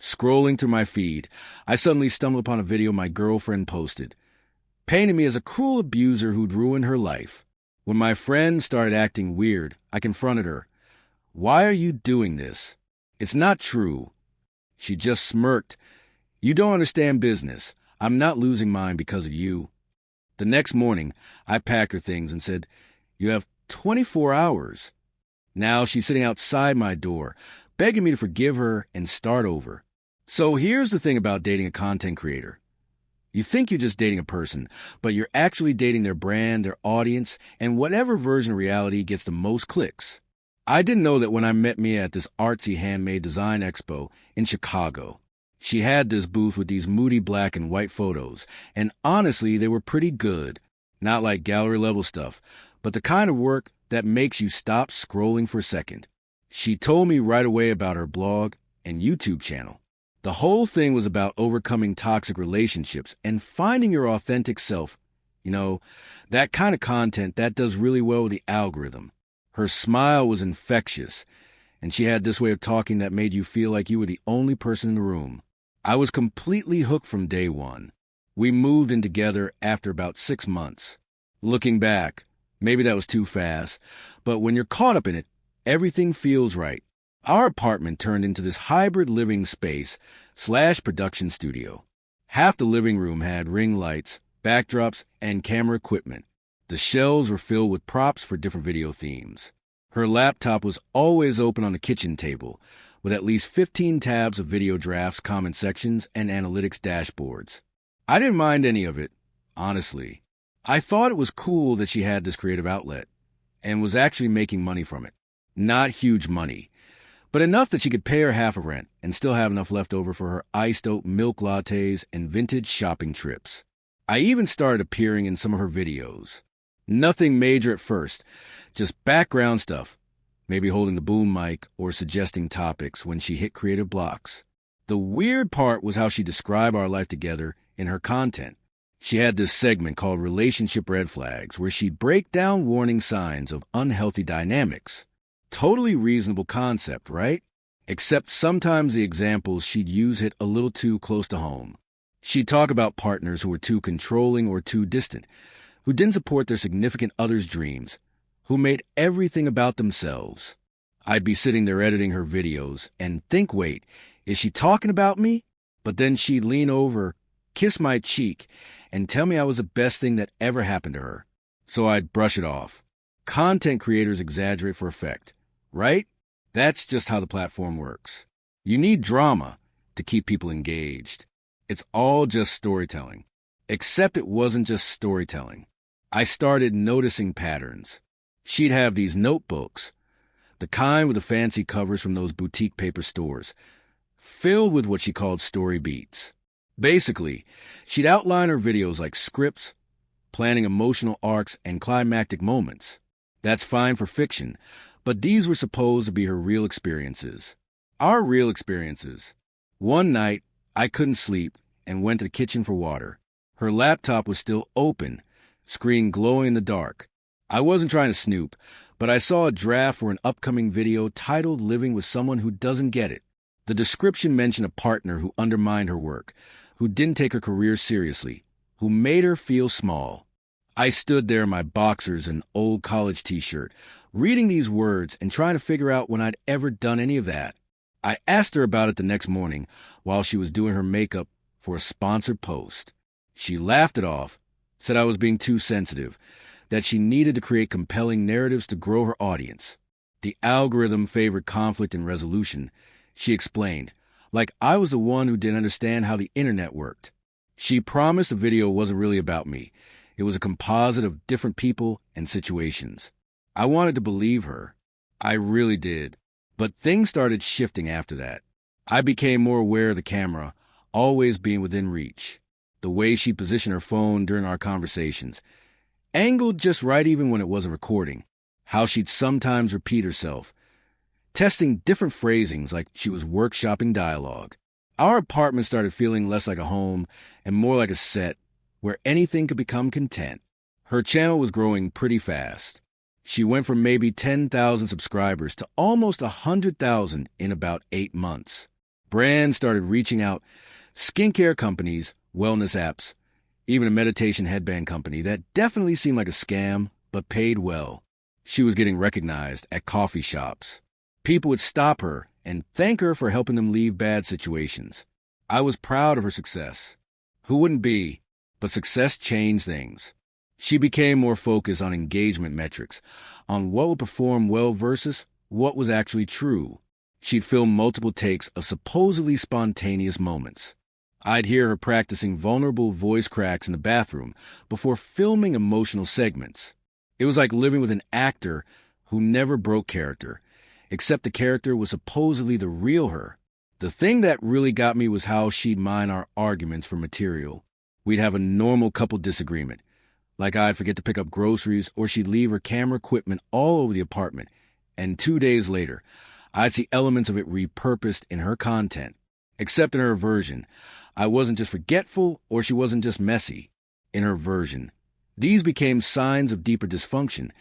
Scrolling through my feed, I suddenly stumbled upon a video my girlfriend posted, painting me as a cruel abuser who'd ruined her life. When my friend started acting weird, I confronted her. "Why are you doing this? It's not true." She just smirked. "You don't understand business. I'm not losing mine because of you." The next morning, I packed her things and said, "You have 24 hours. Now she's sitting outside my door, begging me to forgive her and start over. So here's the thing about dating a content creator. You think you're just dating a person, but you're actually dating their brand, their audience, and whatever version of reality gets the most clicks. I didn't know that when I met Mia at this artsy handmade design expo in Chicago. She had this booth with these moody black and white photos, and honestly, they were pretty good. Not like gallery level stuff, but the kind of work that makes you stop scrolling for a second. She told me right away about her blog and YouTube channel. The whole thing was about overcoming toxic relationships and finding your authentic self. You know, that kind of content that does really well with the algorithm. Her smile was infectious, and she had this way of talking that made you feel like you were the only person in the room. I was completely hooked from day one. We moved in together after about 6 months. Looking back, maybe that was too fast, but when you're caught up in it, everything feels right. Our apartment turned into this hybrid living space / production studio. Half the living room had ring lights, backdrops, and camera equipment. The shelves were filled with props for different video themes. Her laptop was always open on the kitchen table, with at least 15 tabs of video drafts, comment sections, and analytics dashboards. I didn't mind any of it, honestly. I thought it was cool that she had this creative outlet, and was actually making money from it. Not huge money, but enough that she could pay her half of rent and still have enough left over for her iced oat milk lattes and vintage shopping trips. I even started appearing in some of her videos. Nothing major at first, just background stuff, maybe holding the boom mic or suggesting topics when she hit creative blocks. The weird part was how she described our life together in her content. She had this segment called Relationship Red Flags, where she'd break down warning signs of unhealthy dynamics. Totally reasonable concept, right? Except sometimes the examples she'd use hit a little too close to home. She'd talk about partners who were too controlling or too distant, who didn't support their significant other's dreams, who made everything about themselves. I'd be sitting there editing her videos and think, wait, is she talking about me? But then she'd lean over, kiss my cheek, and tell me I was the best thing that ever happened to her. So I'd brush it off. Content creators exaggerate for effect, right? That's just how the platform works. You need drama to keep people engaged. It's all just storytelling. Except it wasn't just storytelling. I started noticing patterns. She'd have these notebooks, the kind with the fancy covers from those boutique paper stores, filled with what she called story beats. Basically, she'd outline her videos like scripts, planning emotional arcs and climactic moments. That's fine for fiction, but these were supposed to be her real experiences. Our real experiences. One night, I couldn't sleep and went to the kitchen for water. Her laptop was still open, screen glowing in the dark. I wasn't trying to snoop, but I saw a draft for an upcoming video titled Living with Someone Who Doesn't Get It. The description mentioned a partner who undermined her work, who didn't take her career seriously, who made her feel small. I stood there in my boxers and old college t-shirt, reading these words and trying to figure out when I'd ever done any of that. I asked her about it the next morning while she was doing her makeup for a sponsored post. She laughed it off, said I was being too sensitive, that she needed to create compelling narratives to grow her audience. The algorithm favored conflict and resolution, she explained, like I was the one who didn't understand how the internet worked. She promised the video wasn't really about me. It was a composite of different people and situations. I wanted to believe her. I really did. But things started shifting after that. I became more aware of the camera, always being within reach. The way she positioned her phone during our conversations, angled just right even when it wasn't recording. How she'd sometimes repeat herself, testing different phrasings like she was workshopping dialogue. Our apartment started feeling less like a home and more like a set where anything could become content. Her channel was growing pretty fast. She went from maybe 10,000 subscribers to almost 100,000 in about 8 months. Brands started reaching out, skincare companies, wellness apps, even a meditation headband company that definitely seemed like a scam, but paid well. She was getting recognized at coffee shops. People would stop her and thank her for helping them leave bad situations. I was proud of her success. Who wouldn't be? But success changed things. She became more focused on engagement metrics, on what would perform well versus what was actually true. She'd film multiple takes of supposedly spontaneous moments. I'd hear her practicing vulnerable voice cracks in the bathroom before filming emotional segments. It was like living with an actor who never broke character, except the character was supposedly the real her. The thing that really got me was how she'd mine our arguments for material. We'd have a normal couple disagreement, like I'd forget to pick up groceries or she'd leave her camera equipment all over the apartment, and 2 days later, I'd see elements of it repurposed in her content. Except in her version, I wasn't just forgetful or she wasn't just messy. In her version, these became signs of deeper dysfunction,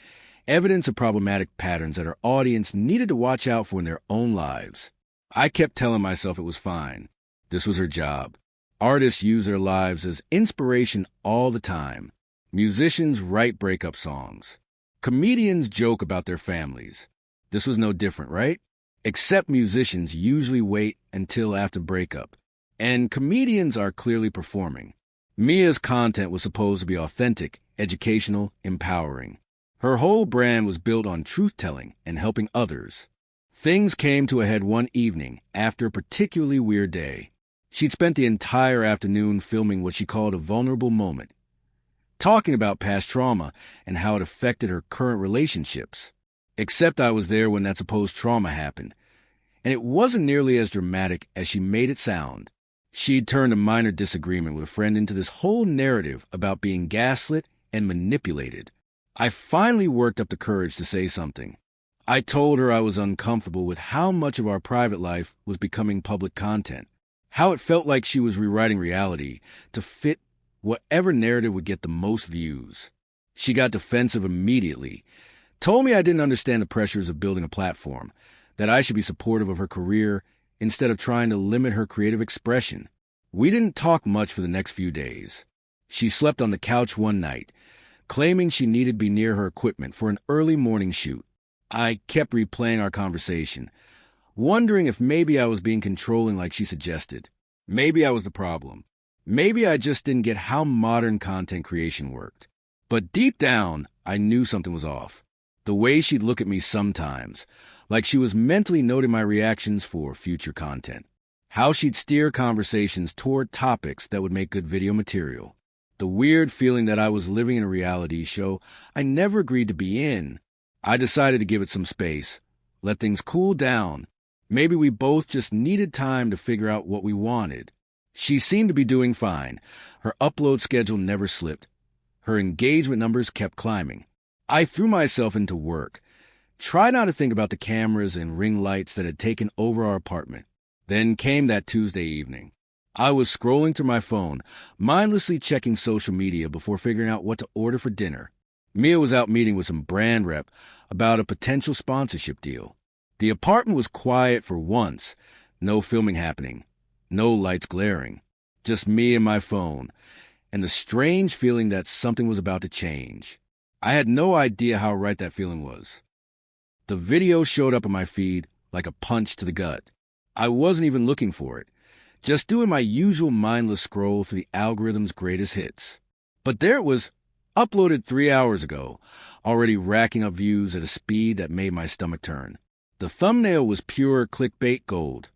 evidence of problematic patterns that her audience needed to watch out for in their own lives. I kept telling myself it was fine. This was her job. Artists use their lives as inspiration all the time. Musicians write breakup songs. Comedians joke about their families. This was no different, right? Except musicians usually wait until after breakup, and comedians are clearly performing. Mia's content was supposed to be authentic, educational, empowering. Her whole brand was built on truth-telling and helping others. Things came to a head one evening after a particularly weird day. She'd spent the entire afternoon filming what she called a vulnerable moment, talking about past trauma and how it affected her current relationships. Except I was there when that supposed trauma happened, and it wasn't nearly as dramatic as she made it sound. She'd turned a minor disagreement with a friend into this whole narrative about being gaslit and manipulated. I finally worked up the courage to say something. I told her I was uncomfortable with how much of our private life was becoming public content, how it felt like she was rewriting reality to fit whatever narrative would get the most views. She got defensive immediately, told me I didn't understand the pressures of building a platform, that I should be supportive of her career instead of trying to limit her creative expression. We didn't talk much for the next few days. She slept on the couch one night, claiming she needed to be near her equipment for an early morning shoot. I kept replaying our conversation, wondering if maybe I was being controlling like she suggested. Maybe I was the problem. Maybe I just didn't get how modern content creation worked. But deep down, I knew something was off. The way she'd look at me sometimes, like she was mentally noting my reactions for future content. How she'd steer conversations toward topics that would make good video material. The weird feeling that I was living in a reality show I never agreed to be in. I decided to give it some space, let things cool down. Maybe we both just needed time to figure out what we wanted. She seemed to be doing fine. Her upload schedule never slipped. Her engagement numbers kept climbing. I threw myself into work. Tried not to think about the cameras and ring lights that had taken over our apartment. Then came that Tuesday evening. I was scrolling through my phone, mindlessly checking social media before figuring out what to order for dinner. Mia was out meeting with some brand rep about a potential sponsorship deal. The apartment was quiet for once. No filming happening. No lights glaring. Just me and my phone, and the strange feeling that something was about to change. I had no idea how right that feeling was. The video showed up on my feed like a punch to the gut. I wasn't even looking for it, just doing my usual mindless scroll through the algorithm's greatest hits. But there it was, uploaded 3 hours ago, already racking up views at a speed that made my stomach turn. The thumbnail was pure clickbait gold.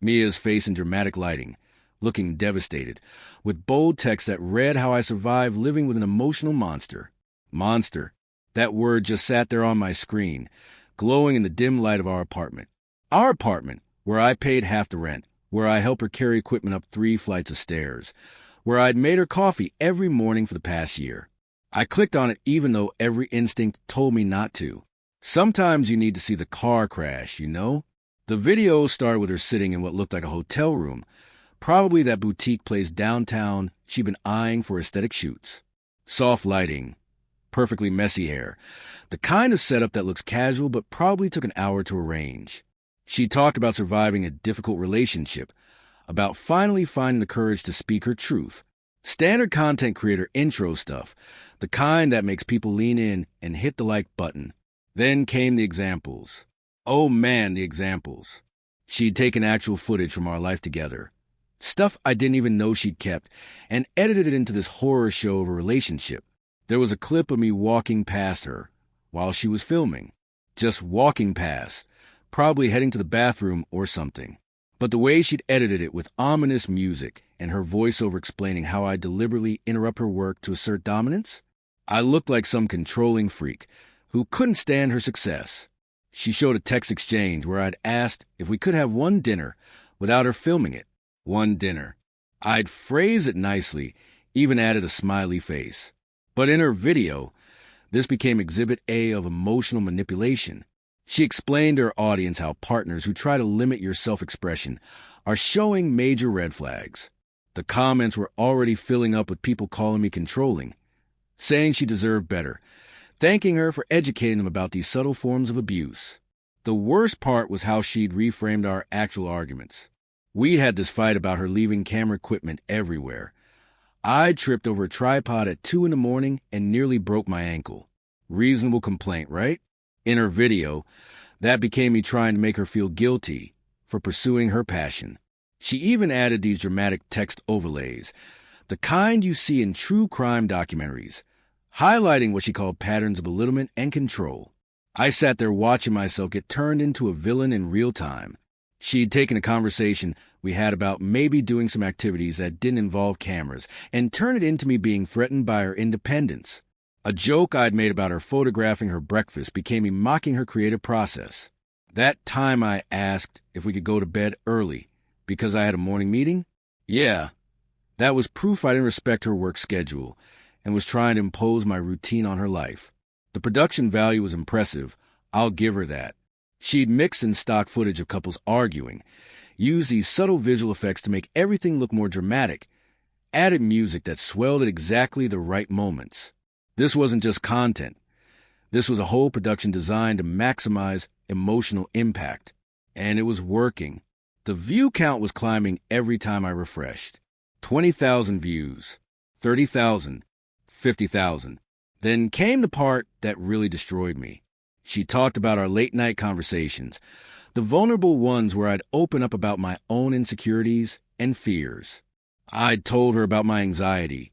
Mia's face in dramatic lighting, looking devastated, with bold text that read how I survived living with an emotional monster. Monster. That word just sat there on my screen, glowing in the dim light of our apartment. Our apartment, where I paid half the rent, where I helped her carry equipment up 3 flights of stairs, where I'd made her coffee every morning for the past year. I clicked on it even though every instinct told me not to. Sometimes you need to see the car crash, you know? The video started with her sitting in what looked like a hotel room, probably that boutique place downtown she'd been eyeing for aesthetic shoots. Soft lighting, perfectly messy hair, the kind of setup that looks casual but probably took an hour to arrange. She talked about surviving a difficult relationship, about finally finding the courage to speak her truth. Standard content creator intro stuff, the kind that makes people lean in and hit the like button. Then came the examples. Oh man, the examples. She'd taken actual footage from our life together. Stuff I didn't even know she'd kept, and edited it into this horror show of a relationship. There was a clip of me walking past her while she was filming. Just walking past, probably heading to the bathroom or something. But the way she'd edited it with ominous music and her voiceover explaining how I deliberately interrupt her work to assert dominance, I looked like some controlling freak who couldn't stand her success. She showed a text exchange where I'd asked if we could have one dinner without her filming it. One dinner. I'd phrased it nicely, even added a smiley face. But in her video, this became Exhibit A of emotional manipulation. She explained to her audience how partners who try to limit your self-expression are showing major red flags. The comments were already filling up with people calling me controlling, saying she deserved better, thanking her for educating them about these subtle forms of abuse. The worst part was how she'd reframed our actual arguments. We'd had this fight about her leaving camera equipment everywhere. I tripped over a tripod at 2 a.m. and nearly broke my ankle. Reasonable complaint, right? In her video, that became me trying to make her feel guilty for pursuing her passion. She even added these dramatic text overlays, the kind you see in true crime documentaries, highlighting what she called patterns of belittlement and control. I sat there watching myself get turned into a villain in real time. She'd taken a conversation we had about maybe doing some activities that didn't involve cameras and turned it into me being threatened by her independence. A joke I'd made about her photographing her breakfast became me mocking her creative process. That time I asked if we could go to bed early because I had a morning meeting? Yeah, that was proof I didn't respect her work schedule and was trying to impose my routine on her life. The production value was impressive, I'll give her that. She'd mixed in stock footage of couples arguing, used these subtle visual effects to make everything look more dramatic, added music that swelled at exactly the right moments. This wasn't just content. This was a whole production designed to maximize emotional impact. And it was working. The view count was climbing every time I refreshed. 20,000 views, 30,000, 50,000. Then came the part that really destroyed me. She talked about our late-night conversations, the vulnerable ones where I'd open up about my own insecurities and fears. I'd told her about my anxiety,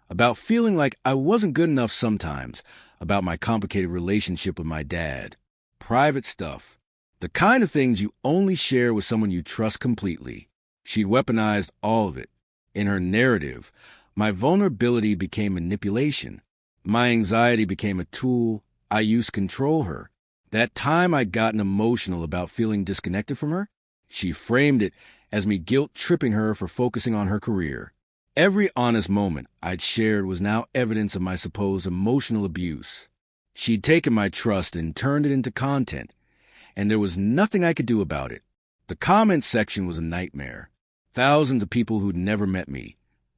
about feeling like I wasn't good enough sometimes, about my complicated relationship with my dad. Private stuff. The kind of things you only share with someone you trust completely. She'd weaponized all of it. In her narrative, my vulnerability became manipulation. My anxiety became a tool I used to control her. That time I'd gotten emotional about feeling disconnected from her, she framed it as me guilt-tripping her for focusing on her career. Every honest moment I'd shared was now evidence of my supposed emotional abuse. She'd taken my trust and turned it into content, and there was nothing I could do about it. The comments section was a nightmare. Thousands of people who'd never met me,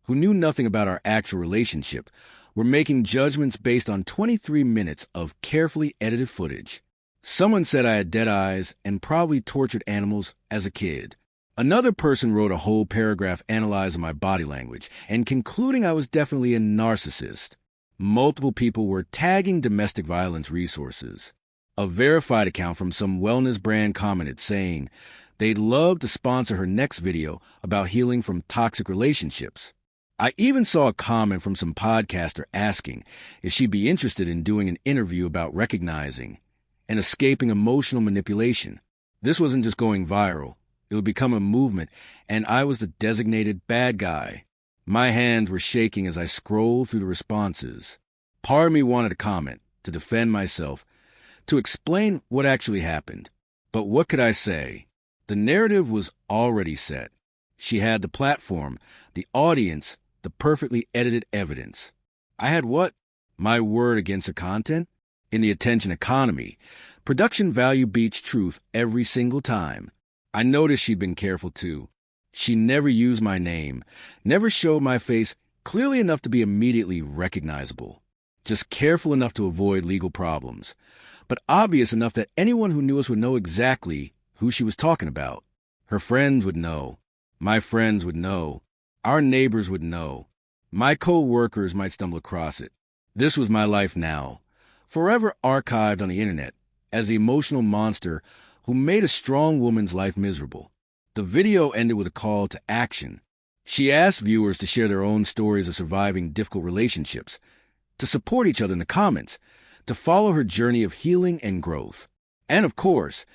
who knew nothing about our actual relationship, were making judgments based on 23 minutes of carefully edited footage. Someone said I had dead eyes and probably tortured animals as a kid. Another person wrote a whole paragraph analyzing my body language and concluding I was definitely a narcissist. Multiple people were tagging domestic violence resources. A verified account from some wellness brand commented saying they'd love to sponsor her next video about healing from toxic relationships. I even saw a comment from some podcaster asking if she'd be interested in doing an interview about recognizing and escaping emotional manipulation. This wasn't just going viral. It would become a movement, and I was the designated bad guy. My hands were shaking as I scrolled through the responses. Part of me wanted to comment, to defend myself, to explain what actually happened. But what could I say? The narrative was already set. She had the platform, the audience, the perfectly edited evidence. I had what? My word against her content? In the attention economy, production value beats truth every single time. I noticed she'd been careful too. She never used my name, never showed my face clearly enough to be immediately recognizable. Just careful enough to avoid legal problems, but obvious enough that anyone who knew us would know exactly who she was talking about. Her friends would know. My friends would know. Our neighbors would know. My co-workers might stumble across it. This was my life now, forever archived on the internet as the emotional monster who made a strong woman's life miserable. The video ended with a call to action. She asked viewers to share their own stories of surviving difficult relationships, to support each other in the comments, to follow her journey of healing and growth, and of course,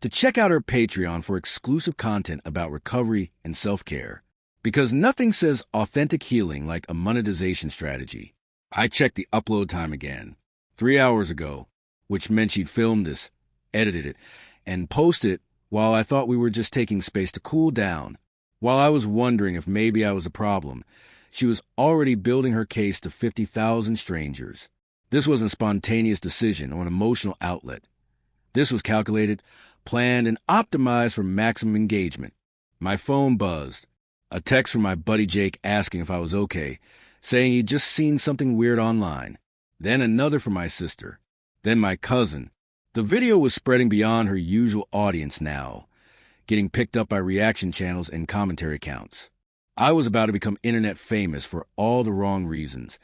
to check out her Patreon for exclusive content about recovery and self-care. Because nothing says authentic healing like a monetization strategy. I checked the upload time again, 3 hours ago, which meant she'd filmed this, edited it, and posted it while I thought we were just taking space to cool down. While I was wondering if maybe I was a problem, she was already building her case to 50,000 strangers. This wasn't a spontaneous decision or an emotional outlet. This was calculated, planned, and optimized for maximum engagement. My phone buzzed. A text from my buddy Jake asking if I was okay, saying he'd just seen something weird online. Then another from my sister. Then my cousin. The video was spreading beyond her usual audience now, getting picked up by reaction channels and commentary accounts. I was about to become internet famous for all the wrong reasons,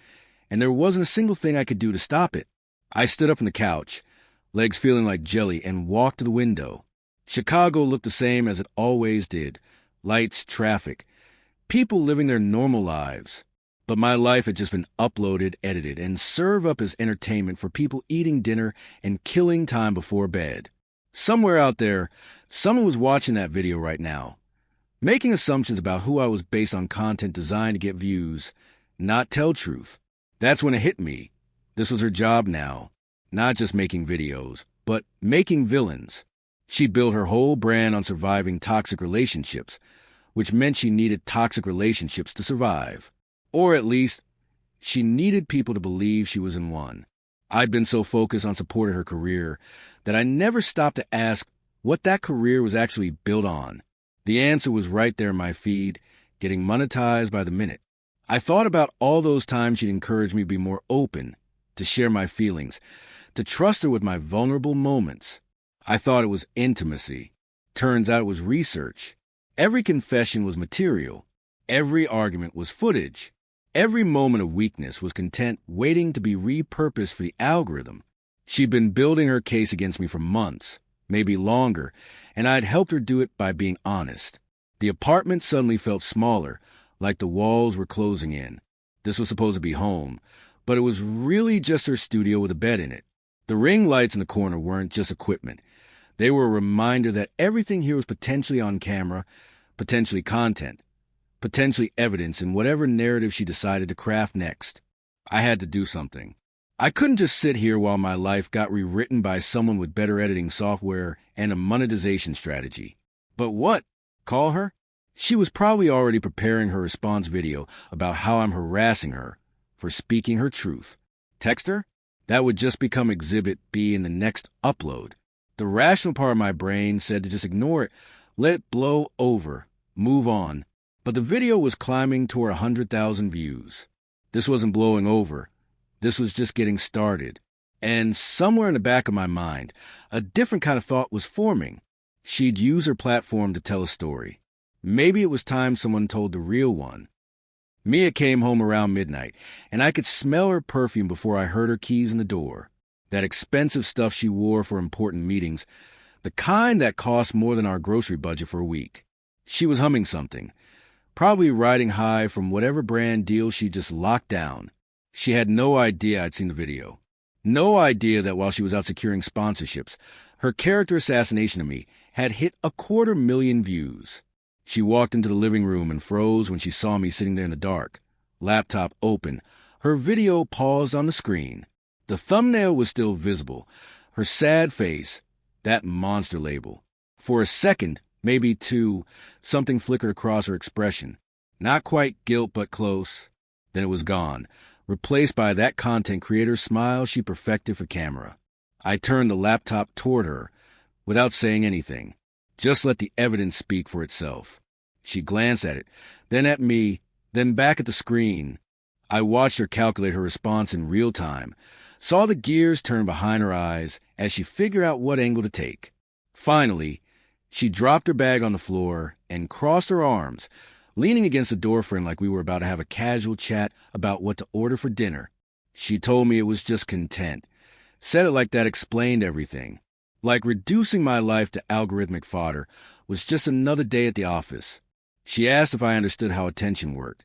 and there wasn't a single thing I could do to stop it. I stood up from the couch, legs feeling like jelly, and walked to the window. Chicago looked the same as it always did. Lights, traffic, people living their normal lives. But my life had just been uploaded, edited, and served up as entertainment for people eating dinner and killing time before bed. Somewhere out there, someone was watching that video right now, making assumptions about who I was based on content designed to get views, not tell truth. That's when it hit me. This was her job now. Not just making videos, but making villains. She built her whole brand on surviving toxic relationships, which meant she needed toxic relationships to survive. Or at least, she needed people to believe she was in one. I'd been so focused on supporting her career that I never stopped to ask what that career was actually built on. The answer was right there in my feed, getting monetized by the minute. I thought about all those times she'd encouraged me to be more open, to share my feelings, to trust her with my vulnerable moments. I thought it was intimacy. Turns out it was research. Every confession was material. Every argument was footage. Every moment of weakness was content waiting to be repurposed for the algorithm. She'd been building her case against me for months, maybe longer, and I'd helped her do it by being honest. The apartment suddenly felt smaller, like the walls were closing in. This was supposed to be home, but it was really just her studio with a bed in it. The ring lights in the corner weren't just equipment. They were a reminder that everything here was potentially on camera, potentially content, potentially evidence in whatever narrative she decided to craft next. I had to do something. I couldn't just sit here while my life got rewritten by someone with better editing software and a monetization strategy. But what? Call her? She was probably already preparing her response video about how I'm harassing her for speaking her truth. Text her? That would just become Exhibit B in the next upload. The rational part of my brain said to just ignore it, let it blow over, move on. But the video was climbing toward 100,000 views. This wasn't blowing over. This was just getting started. And somewhere in the back of my mind, a different kind of thought was forming. She'd use her platform to tell a story. Maybe it was time someone told the real one. Mia came home around midnight, and I could smell her perfume before I heard her keys in the door. That expensive stuff she wore for important meetings, the kind that cost more than our grocery budget for a week. She was humming something, probably riding high from whatever brand deal she just locked down. She had no idea I'd seen the video. No idea that while she was out securing sponsorships, her character assassination of me had hit 250,000 views. She walked into the living room and froze when she saw me sitting there in the dark. Laptop open. Her video paused on the screen. The thumbnail was still visible. Her sad face. That monster label. For a second, maybe two, something flickered across her expression. Not quite guilt, but close. Then it was gone, replaced by that content creator's smile she perfected for camera. I turned the laptop toward her, without saying anything. Just let the evidence speak for itself. She glanced at it, then at me, then back at the screen. I watched her calculate her response in real time, saw the gears turn behind her eyes as she figured out what angle to take. Finally, She dropped her bag on the floor and crossed her arms, leaning against the door frame like we were about to have a casual chat about what to order for dinner. She told me it was just content. Said it like that explained everything. Like reducing my life to algorithmic fodder was just another day at the office. She asked if I understood how attention worked,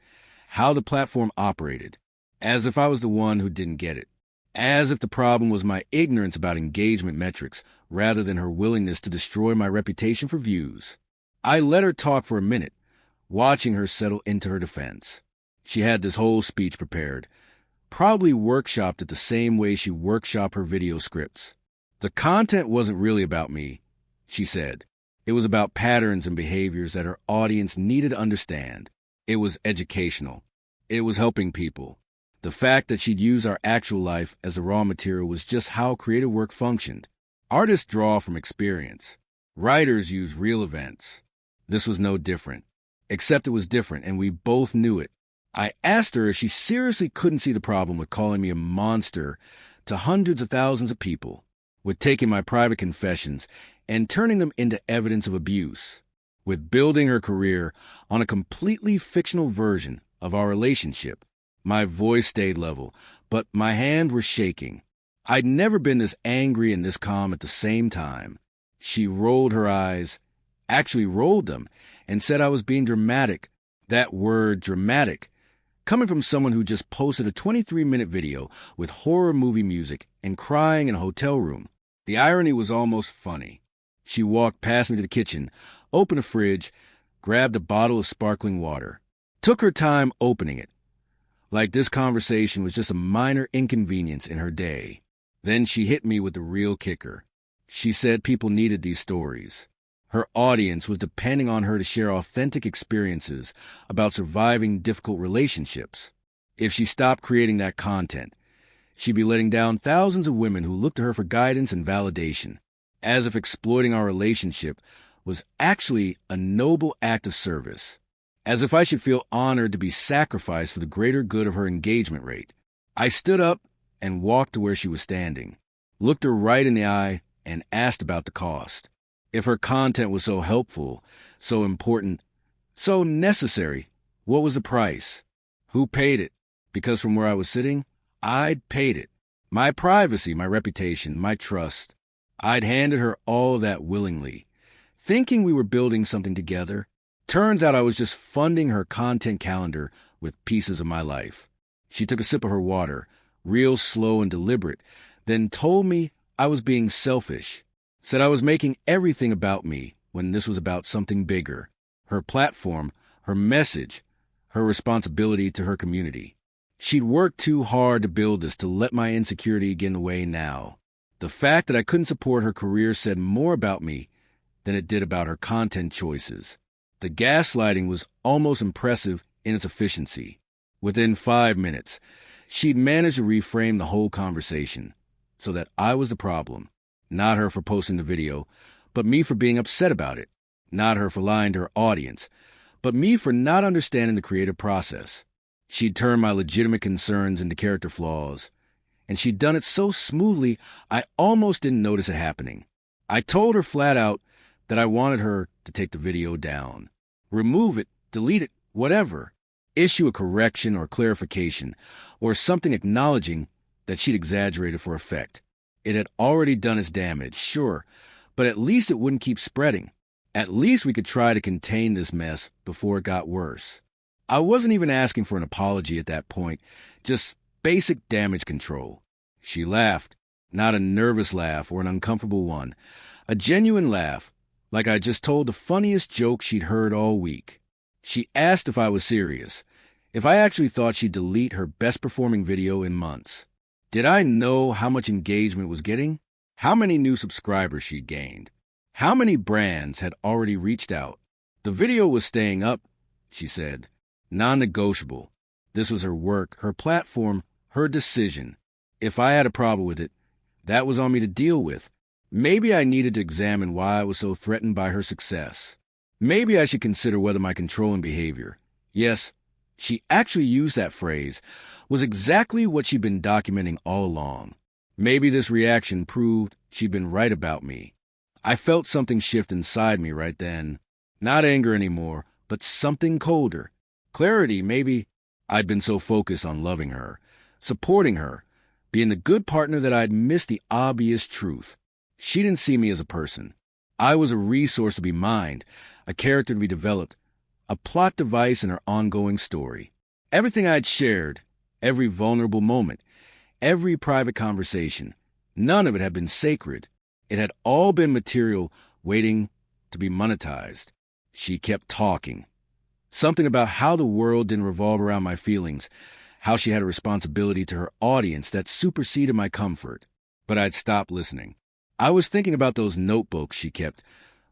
how the platform operated, as if I was the one who didn't get it, as if the problem was my ignorance about engagement metrics rather than her willingness to destroy my reputation for views. I let her talk for a minute, watching her settle into her defense. She had this whole speech prepared, probably workshopped it the same way she workshopped her video scripts. The content wasn't really about me, she said. It was about patterns and behaviors that her audience needed to understand. It was educational. It was helping people. The fact that she'd use our actual life as the raw material was just how creative work functioned. Artists draw from experience. Writers use real events. This was no different. Except it was different, and we both knew it. I asked her if she seriously couldn't see the problem with calling me a monster to hundreds of thousands of people, with taking my private confessions and turning them into evidence of abuse, with building her career on a completely fictional version of our relationship. My voice stayed level, but my hands were shaking. I'd never been this angry and this calm at the same time. She rolled her eyes, actually rolled them, and said I was being dramatic. That word, dramatic, coming from someone who just posted a 23-minute video with horror movie music and crying in a hotel room. The irony was almost funny. She walked past me to the kitchen, opened a fridge, grabbed a bottle of sparkling water, took her time opening it, like this conversation was just a minor inconvenience in her day. Then she hit me with the real kicker. She said people needed these stories. Her audience was depending on her to share authentic experiences about surviving difficult relationships. If she stopped creating that content, she'd be letting down thousands of women who looked to her for guidance and validation, as if exploiting our relationship was actually a noble act of service, as if I should feel honored to be sacrificed for the greater good of her engagement rate. I stood up and walked to where she was standing, looked her right in the eye, and asked about the cost. If her content was so helpful, so important, so necessary, what was the price? Who paid it? Because from where I was sitting, I'd paid it. My privacy, my reputation, my trust. I'd handed her all of that willingly, thinking we were building something together. Turns out I was just funding her content calendar with pieces of my life. She took a sip of her water, real slow and deliberate, then told me I was being selfish. Said I was making everything about me when this was about something bigger. Her platform, her message, her responsibility to her community. She'd worked too hard to build this to let my insecurity get in the way now. The fact that I couldn't support her career said more about me than it did about her content choices. The gaslighting was almost impressive in its efficiency. Within 5 minutes, she'd managed to reframe the whole conversation so that I was the problem. Not her for posting the video, but me for being upset about it. Not her for lying to her audience, but me for not understanding the creative process. She'd turned my legitimate concerns into character flaws, and she'd done it so smoothly I almost didn't notice it happening. I told her flat out that I wanted her to take the video down. Remove it, delete it, whatever. Issue a correction or clarification, or something acknowledging that she'd exaggerated for effect. It had already done its damage, sure, but at least it wouldn't keep spreading. At least we could try to contain this mess before it got worse. I wasn't even asking for an apology at that point, just basic damage control. She laughed, not a nervous laugh or an uncomfortable one, a genuine laugh, like I just told the funniest joke she'd heard all week. She asked if I was serious, if I actually thought she'd delete her best-performing video in months. Did I know how much engagement it was getting? How many new subscribers she'd gained? How many brands had already reached out? The video was staying up, she said. Non-negotiable. This was her work, her platform, her decision. If I had a problem with it, that was on me to deal with. Maybe I needed to examine why I was so threatened by her success. Maybe I should consider whether my controlling behavior, yes, she actually used that phrase, was exactly what she'd been documenting all along. Maybe this reaction proved she'd been right about me. I felt something shift inside me right then. Not anger anymore, but something colder. Clarity, maybe. I'd been so focused on loving her, supporting her, being the good partner that I'd missed the obvious truth. She didn't see me as a person. I was a resource to be mined, a character to be developed, a plot device in her ongoing story. Everything I'd shared, every vulnerable moment, every private conversation, none of it had been sacred. It had all been material waiting to be monetized. She kept talking. Something about how the world didn't revolve around my feelings, how she had a responsibility to her audience that superseded my comfort. But I'd stopped listening. I was thinking about those notebooks she kept,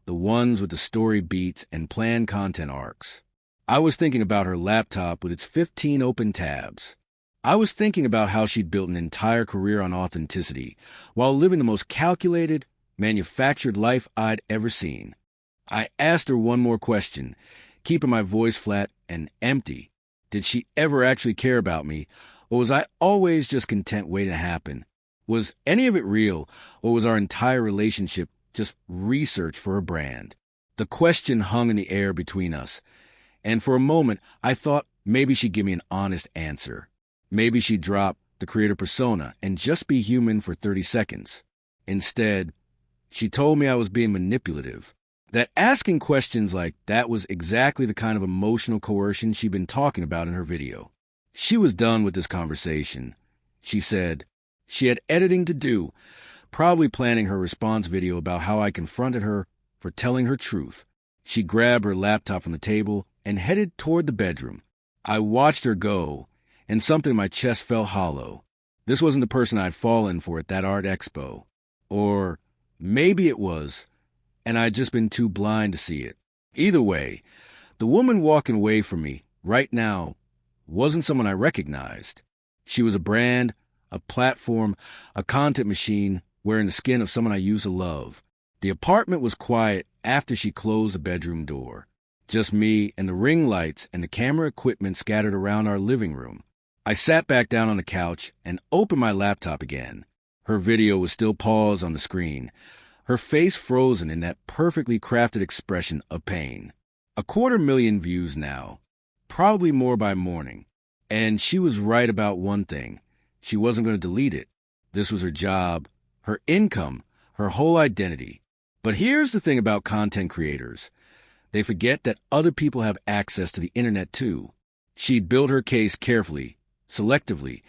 the ones with the story beats and planned content arcs. I was thinking about her laptop with its 15 open tabs. I was thinking about how she'd built an entire career on authenticity, while living the most calculated, manufactured life I'd ever seen. I asked her one more question, keeping my voice flat and empty. Did she ever actually care about me, or was I always just content waiting to happen? Was any of it real, or was our entire relationship just research for a brand? The question hung in the air between us, and for a moment I thought maybe she'd give me an honest answer. Maybe she'd drop the creator persona and just be human for 30 seconds. Instead, she told me I was being manipulative, that asking questions like that was exactly the kind of emotional coercion she'd been talking about in her video. She was done with this conversation. She said she had editing to do, probably planning her response video about how I confronted her for telling her truth. She grabbed her laptop from the table and headed toward the bedroom. I watched her go, and something in my chest felt hollow. This wasn't the person I'd fallen for at that art expo. Or maybe it was, and I'd just been too blind to see it. Either way, the woman walking away from me right now wasn't someone I recognized. She was a brand, a platform, a content machine wearing the skin of someone I used to love. The apartment was quiet after she closed the bedroom door. Just me and the ring lights and the camera equipment scattered around our living room. I sat back down on the couch and opened my laptop again. Her video was still paused on the screen, her face frozen in that perfectly crafted expression of pain. 250,000 views now, probably more by morning. And she was right about one thing. She wasn't going to delete it. This was her job, her income, her whole identity. But here's the thing about content creators. They forget that other people have access to the internet too. She'd built her case carefully, selectively,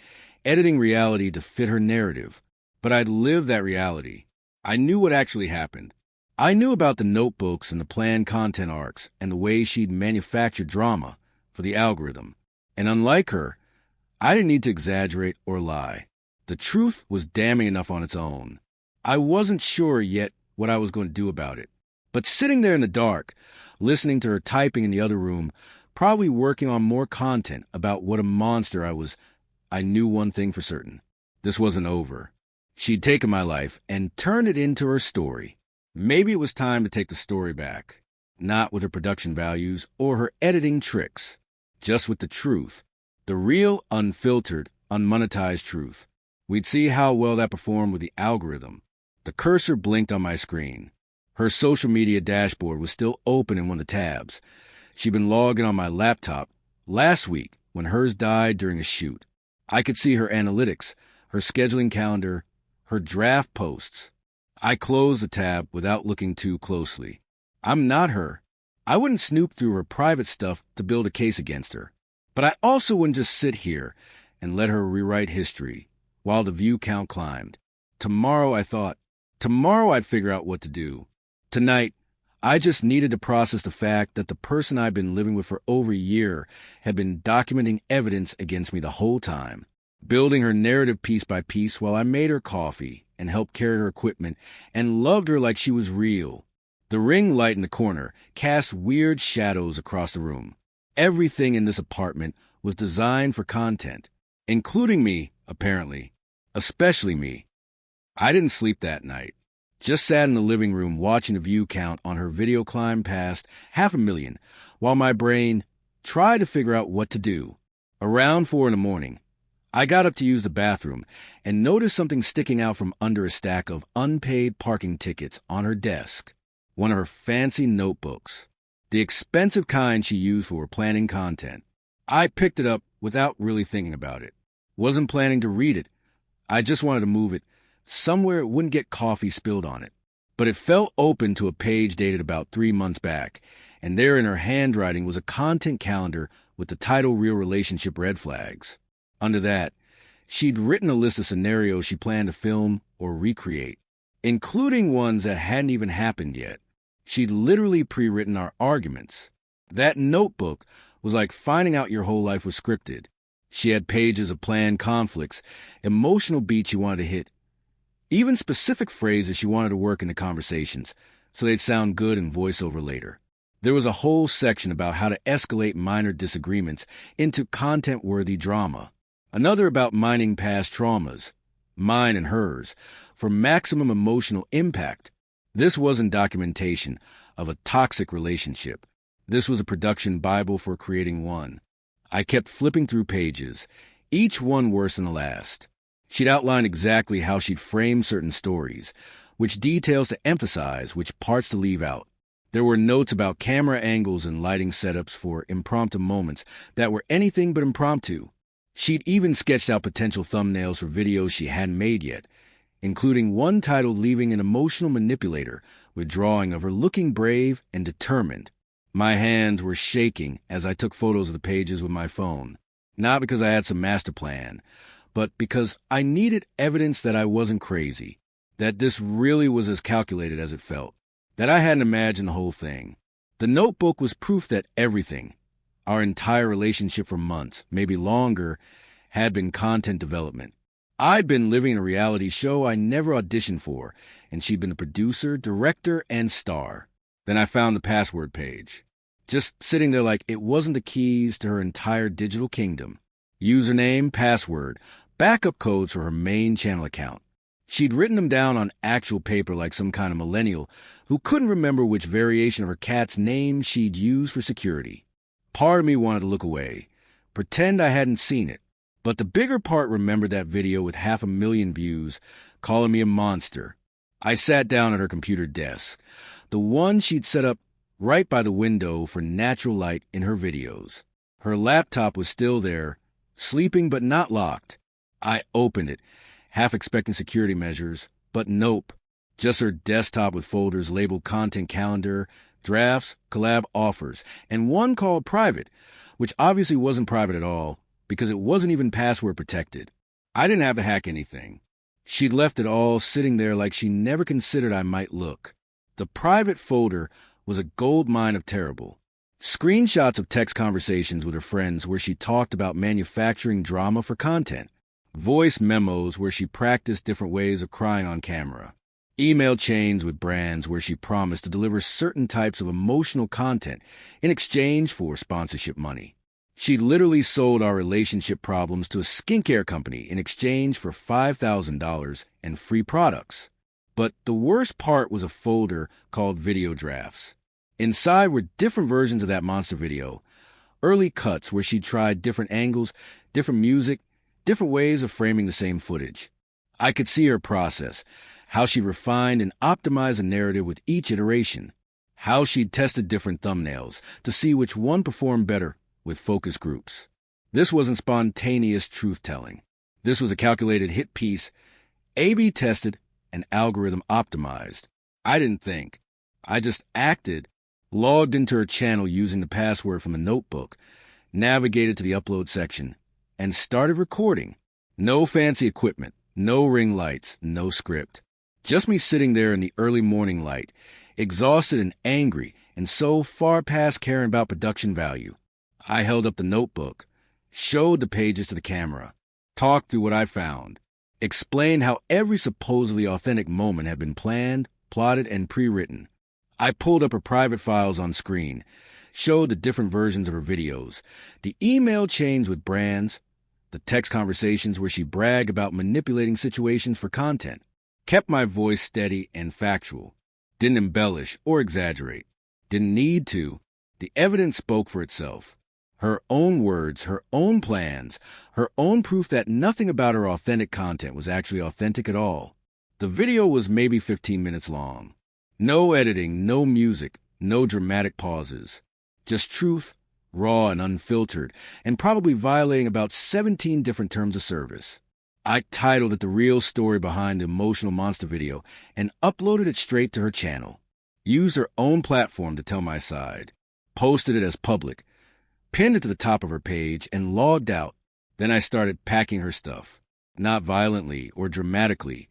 editing reality to fit her narrative. But I'd lived that reality. I knew what actually happened. I knew about the notebooks and the planned content arcs and the way she'd manufactured drama for the algorithm. And unlike her, I didn't need to exaggerate or lie. The truth was damning enough on its own. I wasn't sure yet what I was going to do about it. But sitting there in the dark, listening to her typing in the other room, probably working on more content about what a monster I was, I knew one thing for certain. This wasn't over. She'd taken my life and turned it into her story. Maybe it was time to take the story back. Not with her production values or her editing tricks. Just with the truth. The real, unfiltered, unmonetized truth. We'd see how well that performed with the algorithm. The cursor blinked on my screen. Her social media dashboard was still open in one of the tabs. She'd been logging on my laptop last week when hers died during a shoot. I could see her analytics, her scheduling calendar, her draft posts. I closed the tab without looking too closely. I'm not her. I wouldn't snoop through her private stuff to build a case against her. But I also wouldn't just sit here and let her rewrite history while the view count climbed. Tomorrow, I thought, I'd figure out what to do. Tonight, I just needed to process the fact that the person I'd been living with for over a year had been documenting evidence against me the whole time, building her narrative piece by piece while I made her coffee and helped carry her equipment and loved her like she was real. The ring light in the corner cast weird shadows across the room. Everything in this apartment was designed for content, including me, apparently, especially me. I didn't sleep that night. Just sat in the living room watching the view count on her video climb past 500,000 while my brain tried to figure out what to do. Around 4 a.m, I got up to use the bathroom and noticed something sticking out from under a stack of unpaid parking tickets on her desk. One of her fancy notebooks. The expensive kind she used for planning content. I picked it up without really thinking about it. Wasn't planning to read it. I just wanted to move it somewhere it wouldn't get coffee spilled on it. But it fell open to a page dated about 3 months back, and there in her handwriting was a content calendar with the title Real Relationship Red Flags. Under that, she'd written a list of scenarios she planned to film or recreate, including ones that hadn't even happened yet. She'd literally pre-written our arguments. That notebook was like finding out your whole life was scripted. She had pages of planned conflicts, emotional beats she wanted to hit, even specific phrases she wanted to work into conversations, so they'd sound good in voiceover later. There was a whole section about how to escalate minor disagreements into content-worthy drama. Another about mining past traumas, mine and hers, for maximum emotional impact. This wasn't documentation of a toxic relationship. This was a production Bible for creating one. I kept flipping through pages, each one worse than the last. She'd outlined exactly how she'd frame certain stories, which details to emphasize, which parts to leave out. There were notes about camera angles and lighting setups for impromptu moments that were anything but impromptu. She'd even sketched out potential thumbnails for videos she hadn't made yet, including one titled Leaving an Emotional Manipulator, with drawing of her looking brave and determined. My hands were shaking as I took photos of the pages with my phone, not because I had some master plan, but because I needed evidence that I wasn't crazy, that this really was as calculated as it felt, that I hadn't imagined the whole thing. The notebook was proof that everything, our entire relationship for months, maybe longer, had been content development. I'd been living a reality show I never auditioned for, and she'd been the producer, director, and star. Then I found the password page, just sitting there like it wasn't the keys to her entire digital kingdom. Username, password, backup codes for her main channel account. She'd written them down on actual paper like some kind of millennial who couldn't remember which variation of her cat's name she'd used for security. Part of me wanted to look away, pretend I hadn't seen it, but the bigger part remembered that video with 500,000 views, calling me a monster. I sat down at her computer desk, the one she'd set up right by the window for natural light in her videos. Her laptop was still there, sleeping but not locked. I opened it, half expecting security measures, but nope. Just her desktop with folders labeled Content Calendar, Drafts, Collab Offers, and one called Private, which obviously wasn't private at all, because it wasn't even password protected. I didn't have to hack anything. She'd left it all sitting there like she never considered I might look. The private folder was a gold mine of terrible. Screenshots of text conversations with her friends where she talked about manufacturing drama for content. Voice memos where she practiced different ways of crying on camera. Email chains with brands where she promised to deliver certain types of emotional content in exchange for sponsorship money. She literally sold our relationship problems to a skincare company in exchange for $5,000 and free products. But the worst part was a folder called Video Drafts. Inside were different versions of that monster video, early cuts where she tried different angles, different music, different ways of framing the same footage. I could see her process, how she refined and optimized a narrative with each iteration, how she'd tested different thumbnails to see which one performed better with focus groups. This wasn't spontaneous truth-telling. This was a calculated hit piece, A/B tested, and algorithm optimized. I didn't think. I just acted, logged into her channel using the password from the notebook, navigated to the upload section, and started recording. No fancy equipment, no ring lights, no script. Just me sitting there in the early morning light, exhausted and angry, and so far past caring about production value. I held up the notebook, showed the pages to the camera, talked through what I found, explained how every supposedly authentic moment had been planned, plotted, and pre-written. I pulled up her private files on screen, showed the different versions of her videos, the email chains with brands, the text conversations where she bragged about manipulating situations for content, kept my voice steady and factual, didn't embellish or exaggerate, didn't need to. The evidence spoke for itself. Her own words, her own plans, her own proof that nothing about her authentic content was actually authentic at all. The video was maybe 15 minutes long. No editing, no music, no dramatic pauses. Just truth, raw and unfiltered, and probably violating about 17 different terms of service. I titled it The Real Story Behind the Emotional Monster Video and uploaded it straight to her channel. Used her own platform to tell my side. Posted it as public. Pinned it to the top of her page and logged out. Then I started packing her stuff. Not violently or dramatically.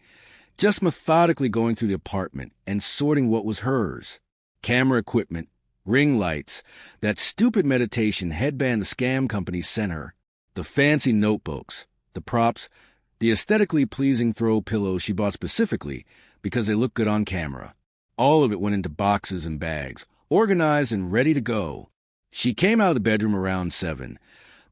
Just methodically going through the apartment and sorting what was hers. Camera equipment, ring lights, that stupid meditation headband the scam company sent her, the fancy notebooks, the props, the aesthetically pleasing throw pillows she bought specifically because they look good on camera. All of it went into boxes and bags, organized and ready to go. She came out of the bedroom around 7,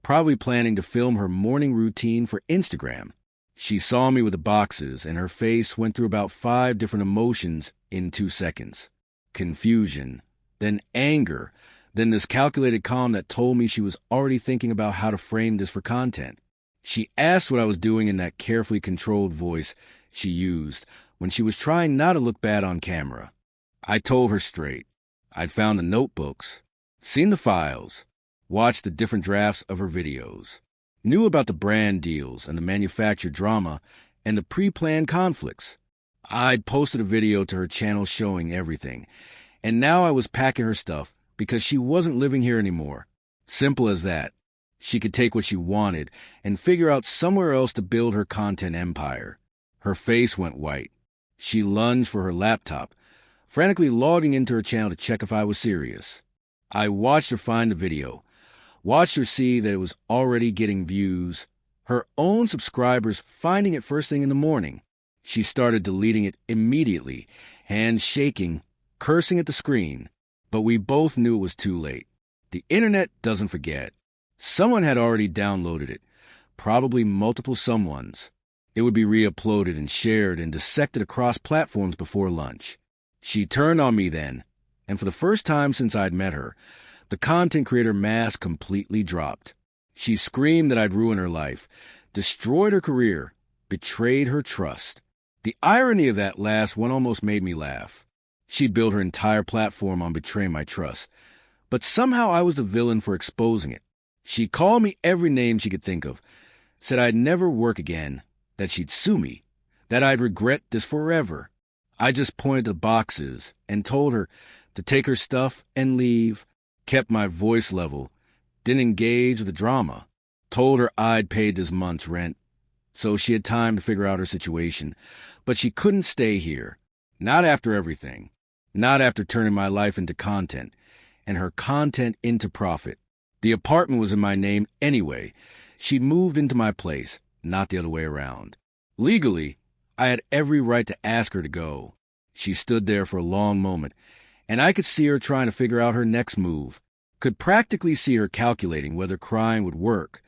probably planning to film her morning routine for Instagram. She saw me with the boxes, and her face went through about 5 different emotions in 2 seconds. Confusion, then anger, then this calculated calm that told me she was already thinking about how to frame this for content. She asked what I was doing in that carefully controlled voice she used when she was trying not to look bad on camera. I told her straight. I'd found the notebooks, seen the files, watched the different drafts of her videos, knew about the brand deals and the manufactured drama and the pre-planned conflicts. I'd posted a video to her channel showing everything, and now I was packing her stuff because she wasn't living here anymore. Simple as that. She could take what she wanted and figure out somewhere else to build her content empire. Her face went white. She lunged for her laptop, frantically logging into her channel to check if I was serious. I watched her find the video, watched her see that it was already getting views, her own subscribers finding it first thing in the morning. She started deleting it immediately, hands shaking, cursing at the screen. But we both knew it was too late. The internet doesn't forget. Someone had already downloaded it, probably multiple someones. It would be re-uploaded and shared and dissected across platforms before lunch. She turned on me then, and for the first time since I'd met her, the content creator mask completely dropped. She screamed that I'd ruined her life, destroyed her career, betrayed her trust. The irony of that last one almost made me laugh. She'd built her entire platform on betraying my trust, but somehow I was the villain for exposing it. She called me every name she could think of, said I'd never work again, that she'd sue me, that I'd regret this forever. I just pointed to the boxes and told her to take her stuff and leave, kept my voice level, didn't engage with the drama, told her I'd paid this month's rent, so she had time to figure out her situation, but she couldn't stay here. Not after everything. Not after turning my life into content, and her content into profit. The apartment was in my name anyway. She'd moved into my place, not the other way around. Legally, I had every right to ask her to go. She stood there for a long moment, and I could see her trying to figure out her next move. Could practically see her calculating whether crying would work,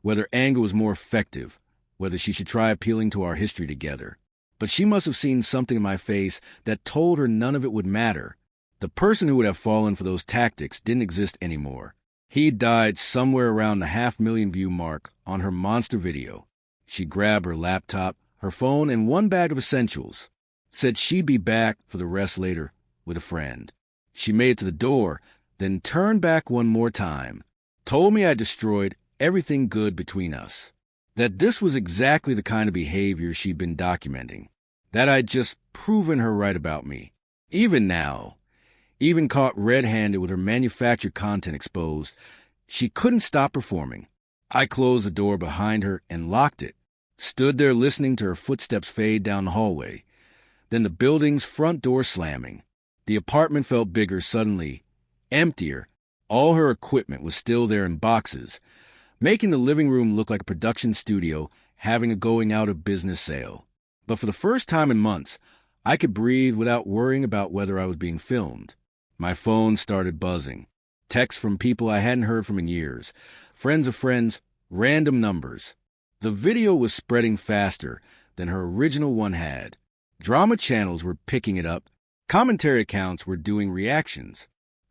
whether anger was more effective, whether she should try appealing to our history together. But she must have seen something in my face that told her none of it would matter. The person who would have fallen for those tactics didn't exist anymore. He died somewhere around the 500,000 view mark on her monster video. She grabbed her laptop, her phone, and one bag of essentials. Said she'd be back for the rest later with a friend. She made it to the door, then turned back one more time. Told me I destroyed everything good between us. That this was exactly the kind of behavior she'd been documenting. That I'd just proven her right about me. Even now, even caught red-handed with her manufactured content exposed, she couldn't stop performing. I closed the door behind her and locked it. Stood there listening to her footsteps fade down the hallway. Then the building's front door slamming. The apartment felt bigger suddenly, emptier. All her equipment was still there in boxes, making the living room look like a production studio having a going-out-of-business sale. But for the first time in months, I could breathe without worrying about whether I was being filmed. My phone started buzzing. Texts from people I hadn't heard from in years. Friends of friends, random numbers. The video was spreading faster than her original one had. Drama channels were picking it up. Commentary accounts were doing reactions.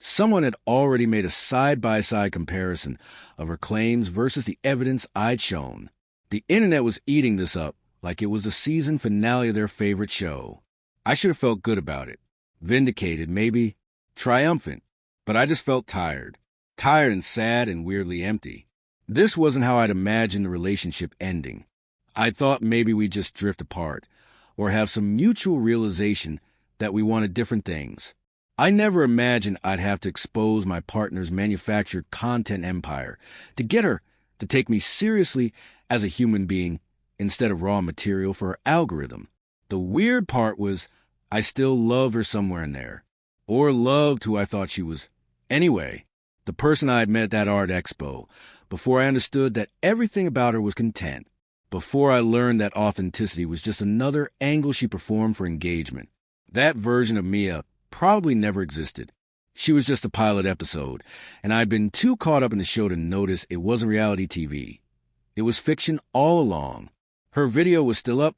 Someone had already made a side-by-side comparison of her claims versus the evidence I'd shown. The internet was eating this up like it was the season finale of their favorite show. I should have felt good about it. Vindicated, maybe. Triumphant. But I just felt tired. Tired and sad and weirdly empty. This wasn't how I'd imagined the relationship ending. I thought maybe we'd just drift apart, or have some mutual realization that we wanted different things. I never imagined I'd have to expose my partner's manufactured content empire to get her to take me seriously as a human being instead of raw material for her algorithm. The weird part was I still loved her somewhere in there, or loved who I thought she was. Anyway, the person I had met at that art expo, before I understood that everything about her was content, before I learned that authenticity was just another angle she performed for engagement. That version of Mia probably never existed. She was just a pilot episode, and I'd been too caught up in the show to notice it wasn't reality TV. It was fiction all along. Her video was still up,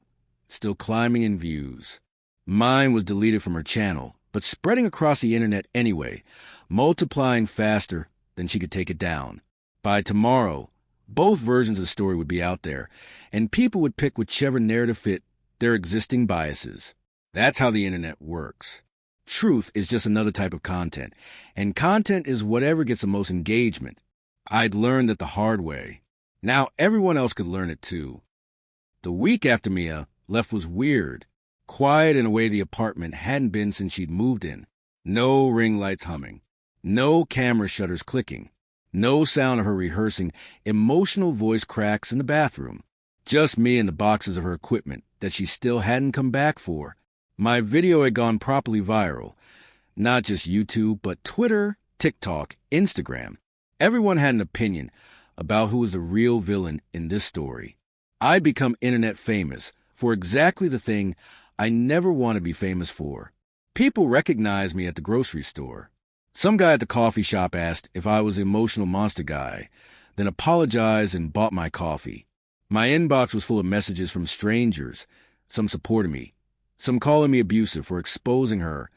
still climbing in views. Mine was deleted from her channel, but spreading across the internet anyway, multiplying faster than she could take it down. By tomorrow, both versions of the story would be out there, and people would pick whichever narrative fit their existing biases. That's how the internet works. Truth is just another type of content, and content is whatever gets the most engagement. I'd learned it the hard way. Now everyone else could learn it too. The week after Mia left was weird, quiet in a way the apartment hadn't been since she'd moved in. No ring lights humming, no camera shutters clicking, no sound of her rehearsing emotional voice cracks in the bathroom. Just me and the boxes of her equipment that she still hadn't come back for. My video had gone properly viral. Not just YouTube, but Twitter, TikTok, Instagram. Everyone had an opinion about who was the real villain in this story. I'd become internet famous for exactly the thing I never wanted to be famous for. People recognized me at the grocery store. Some guy at the coffee shop asked if I was the emotional monster guy, then apologized and bought my coffee. My inbox was full of messages from strangers. Some supported me. Some calling me abusive for exposing her.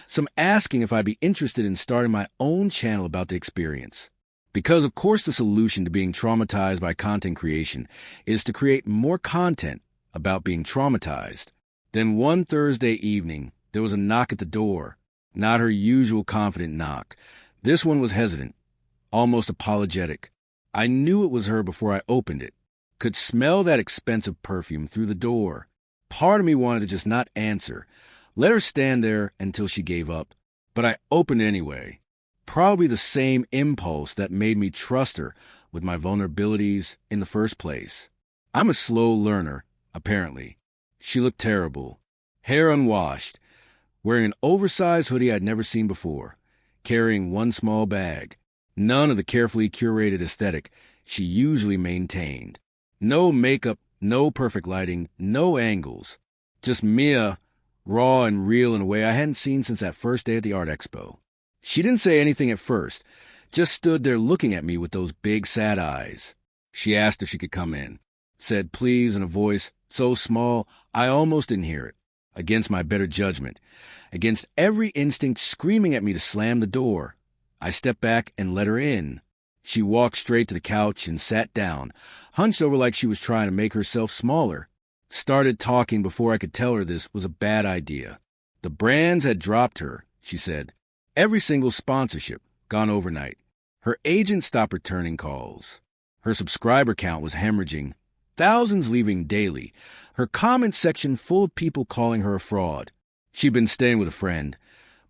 Some asking if I'd be interested in starting my own channel about the experience. Because, of course, the solution to being traumatized by content creation is to create more content about being traumatized. Then one Thursday evening, there was a knock at the door. Not her usual confident knock. This one was hesitant, almost apologetic. I knew it was her before I opened it. Could smell that expensive perfume through the door. Part of me wanted to just not answer, let her stand there until she gave up. But I opened it anyway. Probably the same impulse that made me trust her with my vulnerabilities in the first place. I'm a slow learner, apparently. She looked terrible. Hair unwashed, wearing an oversized hoodie I'd never seen before, carrying one small bag. None of the carefully curated aesthetic she usually maintained. No makeup, no perfect lighting, no angles. Just Mia, raw and real in a way I hadn't seen since that first day at the art expo. She didn't say anything at first, just stood there looking at me with those big sad eyes. She asked if she could come in, said please in a voice so small I almost didn't hear it, against my better judgment, against every instinct screaming at me to slam the door. I stepped back and let her in. She walked straight to the couch and sat down, hunched over like she was trying to make herself smaller. Started talking before I could tell her this was a bad idea. The brands had dropped her, she said. Every single sponsorship gone overnight. Her agent stopped returning calls. Her subscriber count was hemorrhaging, thousands leaving daily. Her comment section full of people calling her a fraud. She'd been staying with a friend,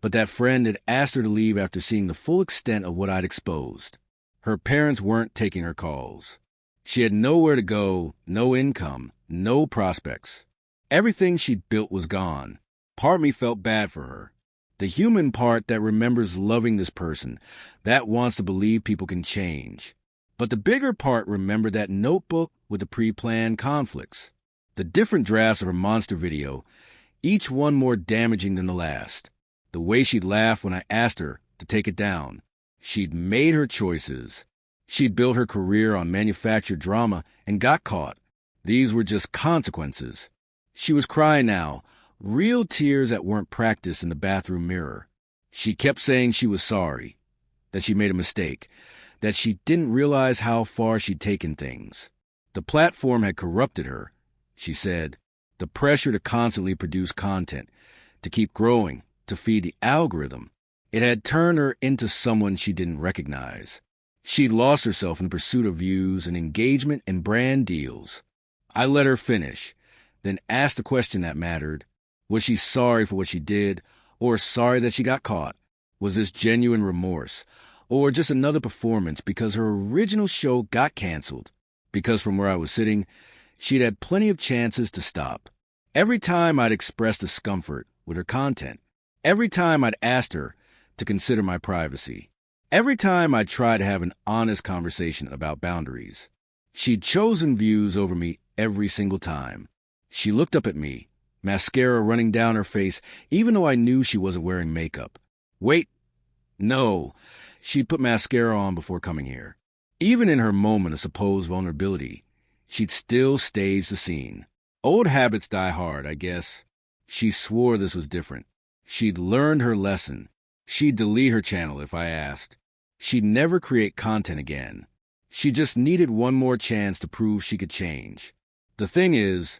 but that friend had asked her to leave after seeing the full extent of what I'd exposed. Her parents weren't taking her calls. She had nowhere to go, no income, no prospects. Everything she'd built was gone. Part of me felt bad for her. The human part that remembers loving this person, that wants to believe people can change. But the bigger part remembered that notebook with the pre-planned conflicts. The different drafts of her monster video, each one more damaging than the last. The way she'd laugh when I asked her to take it down. She'd made her choices. She'd built her career on manufactured drama and got caught. These were just consequences. She was crying now, real tears that weren't practiced in the bathroom mirror. She kept saying she was sorry, that she made a mistake, that she didn't realize how far she'd taken things. The platform had corrupted her, she said. The pressure to constantly produce content, to keep growing, to feed the algorithm. It had turned her into someone she didn't recognize. She'd lost herself in the pursuit of views and engagement and brand deals. I let her finish, then asked the question that mattered. Was she sorry for what she did, or sorry that she got caught? Was this genuine remorse, or just another performance because her original show got canceled? Because from where I was sitting, she'd had plenty of chances to stop. Every time I'd expressed discomfort with her content, every time I'd asked her to consider my privacy, every time I'd tried to have an honest conversation about boundaries, she'd chosen views over me every single time. She looked up at me, mascara running down her face, even though I knew she wasn't wearing makeup. Wait, no, she'd put mascara on before coming here. Even in her moment of supposed vulnerability, she'd still stage the scene. Old habits die hard, I guess. She swore this was different. She'd learned her lesson. She'd delete her channel if I asked. She'd never create content again. She just needed one more chance to prove she could change. The thing is,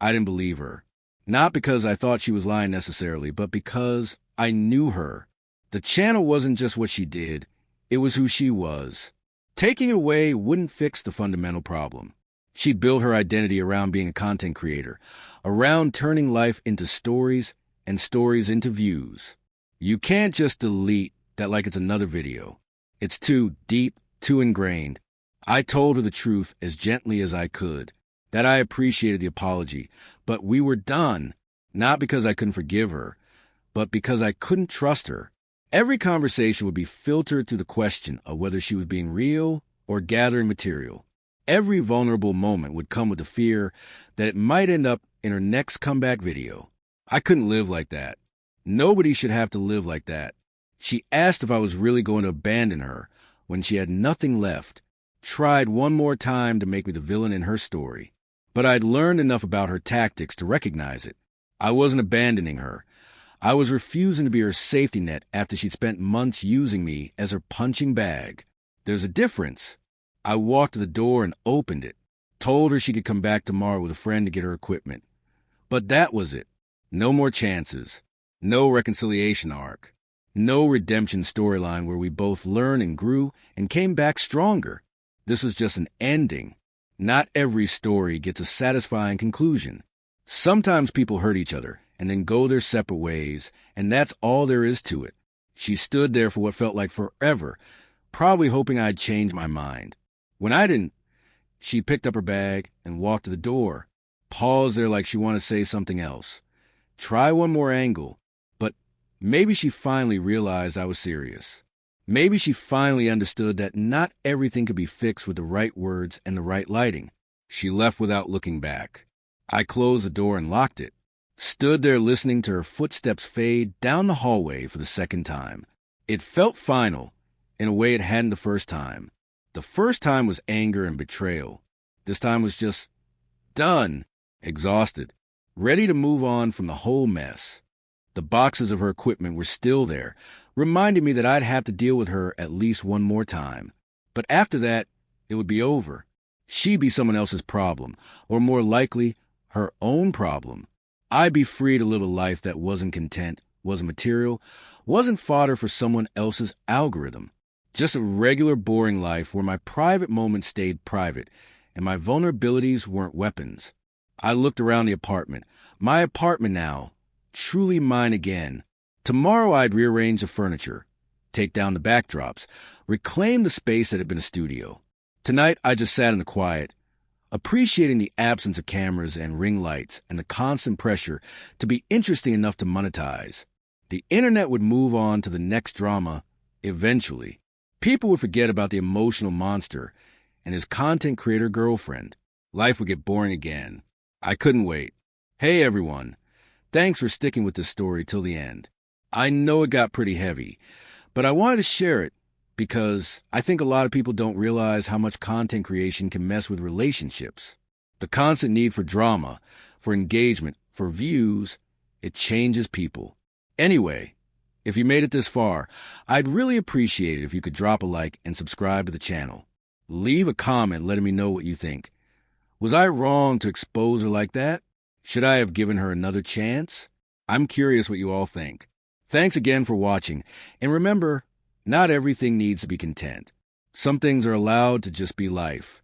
I didn't believe her. Not because I thought she was lying necessarily, but because I knew her. The channel wasn't just what she did, it was who she was. Taking it away wouldn't fix the fundamental problem. She'd built her identity around being a content creator, around turning life into stories and stories into views. You can't just delete that like it's another video. It's too deep, too ingrained. I told her the truth as gently as I could, that I appreciated the apology, but we were done, not because I couldn't forgive her, but because I couldn't trust her. Every conversation would be filtered through the question of whether she was being real or gathering material. Every vulnerable moment would come with the fear that it might end up in her next comeback video. I couldn't live like that. Nobody should have to live like that. She asked if I was really going to abandon her when she had nothing left, tried one more time to make me the villain in her story. But I'd learned enough about her tactics to recognize it. I wasn't abandoning her. I was refusing to be her safety net after she'd spent months using me as her punching bag. There's a difference. I walked to the door and opened it, told her she could come back tomorrow with a friend to get her equipment. But that was it. No more chances. No reconciliation arc. No redemption storyline where we both learned and grew and came back stronger. This was just an ending. Not every story gets a satisfying conclusion. Sometimes people hurt each other and then go their separate ways, and that's all there is to it. She stood there for what felt like forever, probably hoping I'd change my mind. When I didn't, she picked up her bag and walked to the door, paused there like she wanted to say something else. Try one more angle, but maybe she finally realized I was serious. Maybe she finally understood that not everything could be fixed with the right words and the right lighting. She left without looking back. I closed the door and locked it, stood there listening to her footsteps fade down the hallway for the second time. It felt final, in a way it hadn't the first time. The first time was anger and betrayal. This time was just done, exhausted, ready to move on from the whole mess. The boxes of her equipment were still there, reminding me that I'd have to deal with her at least one more time. But after that, it would be over. She'd be someone else's problem, or more likely, her own problem. I'd be free to live a life that wasn't content, wasn't material, wasn't fodder for someone else's algorithm. Just a regular, boring life where my private moments stayed private and my vulnerabilities weren't weapons. I looked around the apartment. My apartment now, truly mine again. Tomorrow I'd rearrange the furniture, take down the backdrops, reclaim the space that had been a studio. Tonight I just sat in the quiet, appreciating the absence of cameras and ring lights and the constant pressure to be interesting enough to monetize. The internet would move on to the next drama eventually. People would forget about the emotional monster and his content creator girlfriend. Life would get boring again. I couldn't wait. Hey everyone, thanks for sticking with this story till the end. I know it got pretty heavy, but I wanted to share it because I think a lot of people don't realize how much content creation can mess with relationships. The constant need for drama, for engagement, for views, it changes people. Anyway, If you made it this far, I'd really appreciate it if you could drop a like and subscribe to the channel. Leave a comment letting me know what you think. Was I wrong to expose her like that? Should I have given her another chance? I'm curious what you all think. Thanks again for watching, and remember, not everything needs to be content. Some things are allowed to just be life.